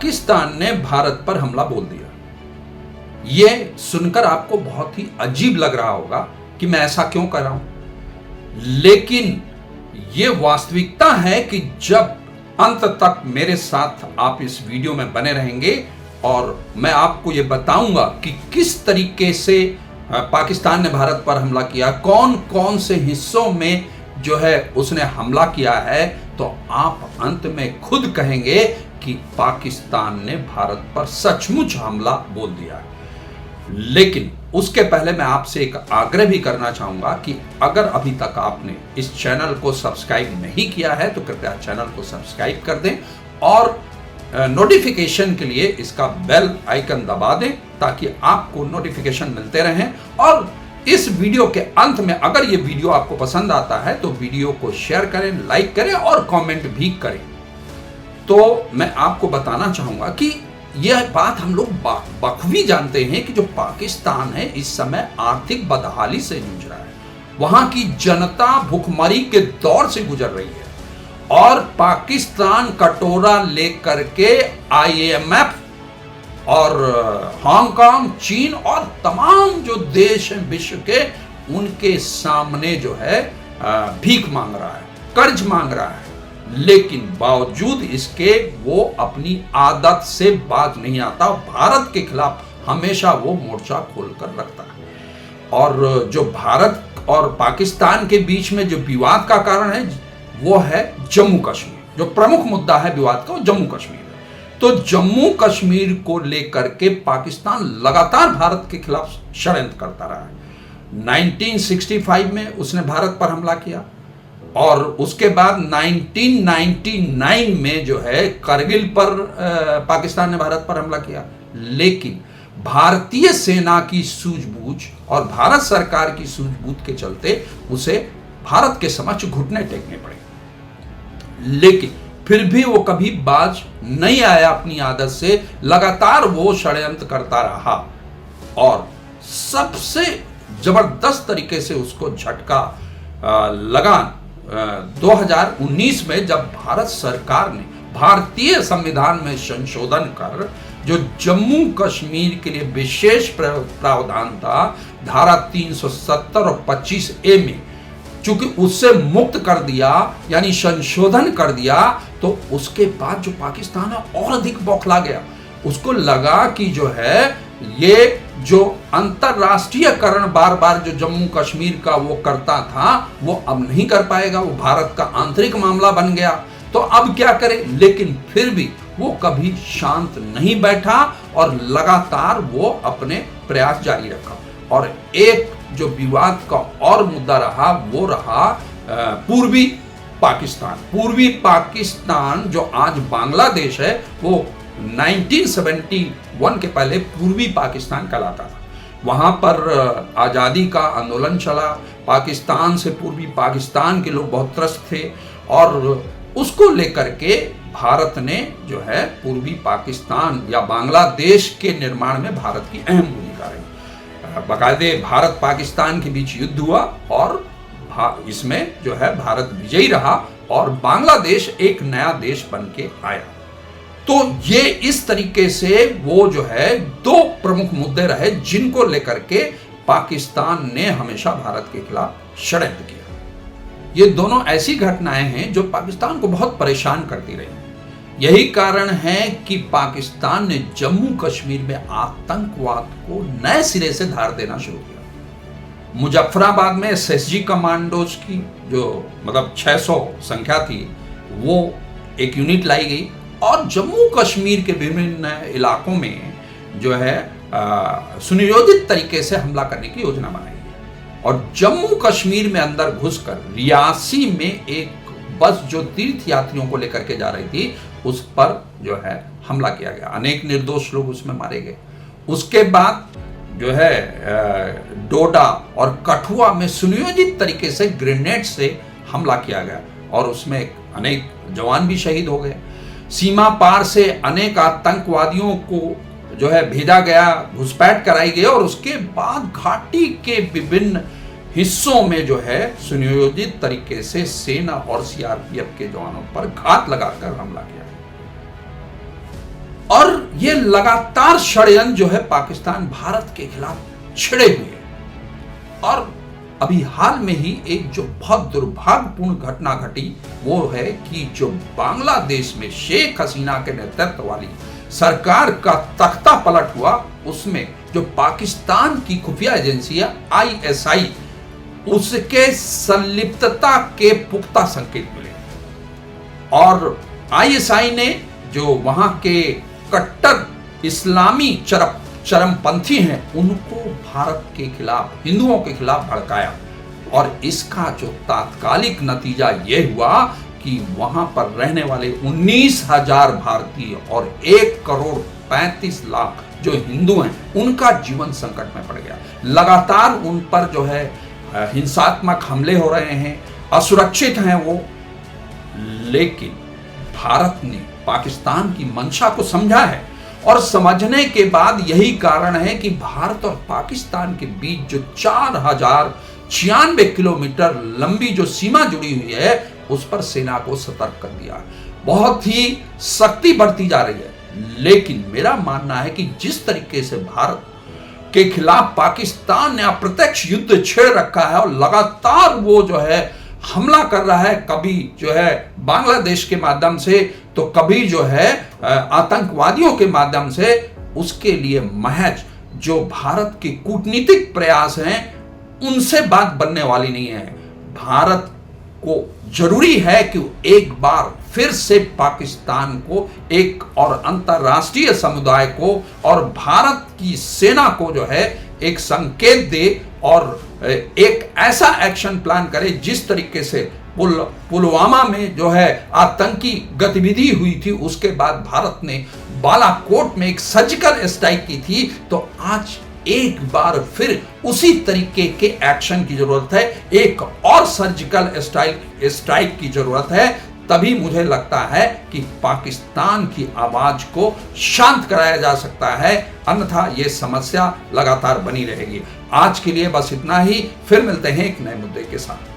पाकिस्तान ने भारत पर हमला बोल दिया। यह सुनकर आपको बहुत ही अजीब लग रहा होगा कि मैं ऐसा क्यों कर रहा हूं, लेकिन यह वास्तविकता है कि जब अंत तक मेरे साथ आप इस वीडियो में बने रहेंगे और मैं आपको यह बताऊंगा कि किस तरीके से पाकिस्तान ने भारत पर हमला किया, कौन कौन से हिस्सों में जो है उसने हमला किया है, तो आप अंत में खुद कहेंगे कि पाकिस्तान ने भारत पर सचमुच हमला बोल दिया। लेकिन उसके पहले मैं आपसे एक आग्रह भी करना चाहूंगा कि अगर अभी तक आपने इस चैनल को सब्सक्राइब नहीं किया है तो कृपया चैनल को सब्सक्राइब कर दें और नोटिफिकेशन के लिए इसका बेल आइकन दबा दें ताकि आपको नोटिफिकेशन मिलते रहें। और इस वीडियो के अंत में अगर ये वीडियो आपको पसंद आता है तो वीडियो को शेयर करें, लाइक करें और कमेंट भी करें। तो मैं आपको बताना चाहूंगा कि यह बात हम लोग बखूबी जानते हैं कि जो पाकिस्तान है इस समय आर्थिक बदहाली से जूझ रहा है। वहां की जनता भुखमरी के दौर से गुजर रही है और पाकिस्तान कटोरा लेकर के IMF और हांगकांग, चीन और तमाम जो देश हैं विश्व के, उनके सामने जो है भीख मांग रहा है, कर्ज मांग रहा है। लेकिन बावजूद इसके वो अपनी आदत से बाज नहीं आता। भारत के खिलाफ हमेशा वो मोर्चा खोलकर रखता है। और जो भारत और पाकिस्तान के बीच में जो विवाद का कारण है वो है जम्मू कश्मीर। जो प्रमुख मुद्दा है विवाद का वो जम्मू कश्मीर है। तो जम्मू कश्मीर को लेकर के पाकिस्तान लगातार भारत के खिलाफ षड्यंत्र करता रहा है। 1965 में उसने भारत पर हमला किया और उसके बाद 1999 में जो है करगिल पर पाकिस्तान ने भारत पर हमला किया। लेकिन भारतीय सेना की सूझबूझ और भारत सरकार की सूझबूझ के चलते उसे भारत के समक्ष घुटने टेकने पड़े। लेकिन फिर भी वो कभी बाज नहीं आया अपनी आदत से, लगातार वो षड्यंत्र करता रहा और सबसे जबरदस्त तरीके से उसको झटका लगा 2019 में जब भारत सरकार ने भारतीय संविधान में संशोधन कर जो जम्मू कश्मीर के लिए विशेष प्रावधान था धारा 370 और 25A में, चूंकि उससे मुक्त कर दिया यानी संशोधन कर दिया, तो उसके बाद जो पाकिस्तान है और अधिक बौखला गया। उसको लगा कि जो है ये जो अंतरराष्ट्रीयकरण बार बार जो जम्मू कश्मीर का वो करता था वो अब नहीं कर पाएगा, वो भारत का आंतरिक मामला बन गया। तो अब क्या करे, लेकिन फिर भी वो कभी शांत नहीं बैठा और लगातार वो अपने प्रयास जारी रखा। और एक जो विवाद का और मुद्दा रहा वो रहा पूर्वी पाकिस्तान। पूर्वी पाकिस्तान जो आज बांग्लादेश है वो 1971 के पहले पूर्वी पाकिस्तान कहलाता था। वहां पर आज़ादी का आंदोलन चला, पाकिस्तान से पूर्वी पाकिस्तान के लोग बहुत त्रस्त थे और उसको लेकर के भारत ने जो है पूर्वी पाकिस्तान या बांग्लादेश के निर्माण में भारत की अहम भूमिका रही। बाकायदे भारत पाकिस्तान के बीच युद्ध हुआ और इसमें जो है भारत विजयी रहा और बांग्लादेश एक नया देश बन के आया। तो ये इस तरीके से वो जो है दो प्रमुख मुद्दे रहे जिनको लेकर के पाकिस्तान ने हमेशा भारत के खिलाफ षड्यंत्र किया। ये दोनों ऐसी घटनाएं हैं जो पाकिस्तान को बहुत परेशान करती रही। यही कारण है कि पाकिस्तान ने जम्मू कश्मीर में आतंकवाद को नए सिरे से धार देना शुरू किया। मुजफ्फराबाद में SSG कमांडोज की जो मतलब 600 संख्या थी वो एक यूनिट लाई गई और जम्मू कश्मीर के विभिन्न इलाकों में जो है सुनियोजित तरीके से हमला करने की योजना बनाई गई। और जम्मू कश्मीर में अंदर घुसकर रियासी में एक बस जो तीर्थ यात्रियों को लेकर के जा रही थी उस पर जो है हमला किया गया। अनेक निर्दोष लोग उसमें मारे गए। उसके बाद जो है डोडा और कठुआ में सुनियोजित तरीके से ग्रेनेड से हमला किया गया और उसमें अनेक जवान भी शहीद हो गए। सीमा पार से अनेक आतंकवादियों को जो है भेजा गया, घुसपैठ कराई गई और उसके बाद घाटी के विभिन्न हिस्सों में जो है सुनियोजित तरीके से सेना और CRPF के जवानों पर घात लगाकर हमला किया। और ये लगातार षड्यंत्र जो है पाकिस्तान भारत के खिलाफ छिड़े हुए हैं। और अभी हाल में ही एक जो बहुत दुर्भाग्यपूर्ण घटना घटी वो है कि जो बांग्लादेश में शेख हसीना के नेतृत्व वाली सरकार का तख्ता पलट हुआ, उसमें जो पाकिस्तान की खुफिया एजेंसी है ISI, उसके संलिप्तता के पुख्ता संकेत मिले। और ISI ने जो वहां के कट्टर इस्लामी चरमपंथी हैं उनको भारत के खिलाफ, हिंदुओं के खिलाफ भड़काया। और इसका जो तात्कालिक नतीजा यह हुआ कि वहां पर रहने वाले 19,000 भारतीय और 1,35,00,000 जो हिंदू हैं उनका जीवन संकट में पड़ गया। लगातार उन पर जो है हिंसात्मक हमले हो रहे हैं, असुरक्षित हैं वो। लेकिन भारत ने पाकिस्तान की मंशा को समझा है और समझने के बाद यही कारण है कि भारत और पाकिस्तान के बीच जो 4,096 किलोमीटर लंबी जो सीमा जुड़ी हुई है उस पर सेना को सतर्क कर दिया। बहुत ही सख्ती बढ़ती जा रही है। लेकिन मेरा मानना है कि जिस तरीके से भारत के खिलाफ पाकिस्तान ने अप्रत्यक्ष युद्ध छेड़ रखा है और लगातार वो जो है हमला कर रहा है, कभी जो है बांग्लादेश के माध्यम से तो कभी जो है आतंकवादियों के माध्यम से, उसके लिए महज जो भारत के कूटनीतिक प्रयास हैं उनसे बात बनने वाली नहीं है। भारत को जरूरी है कि एक बार फिर से पाकिस्तान को एक और अंतर्राष्ट्रीय समुदाय को और भारत की सेना को जो है एक संकेत दे और एक ऐसा एक्शन प्लान करे जिस तरीके से पुलवामा में जो है आतंकी गतिविधि हुई थी, उसके बाद भारत ने बालाकोट में एक सर्जिकल स्ट्राइक की थी। तो आज एक बार फिर उसी तरीके के एक्शन की जरूरत है, एक और सर्जिकल स्ट्राइक की जरूरत है। तभी मुझे लगता है कि पाकिस्तान की आवाज को शांत कराया जा सकता है, अन्यथा यह समस्या लगातार बनी रहेगी। आज के लिए बस इतना ही, फिर मिलते हैं एक नए मुद्दे के साथ।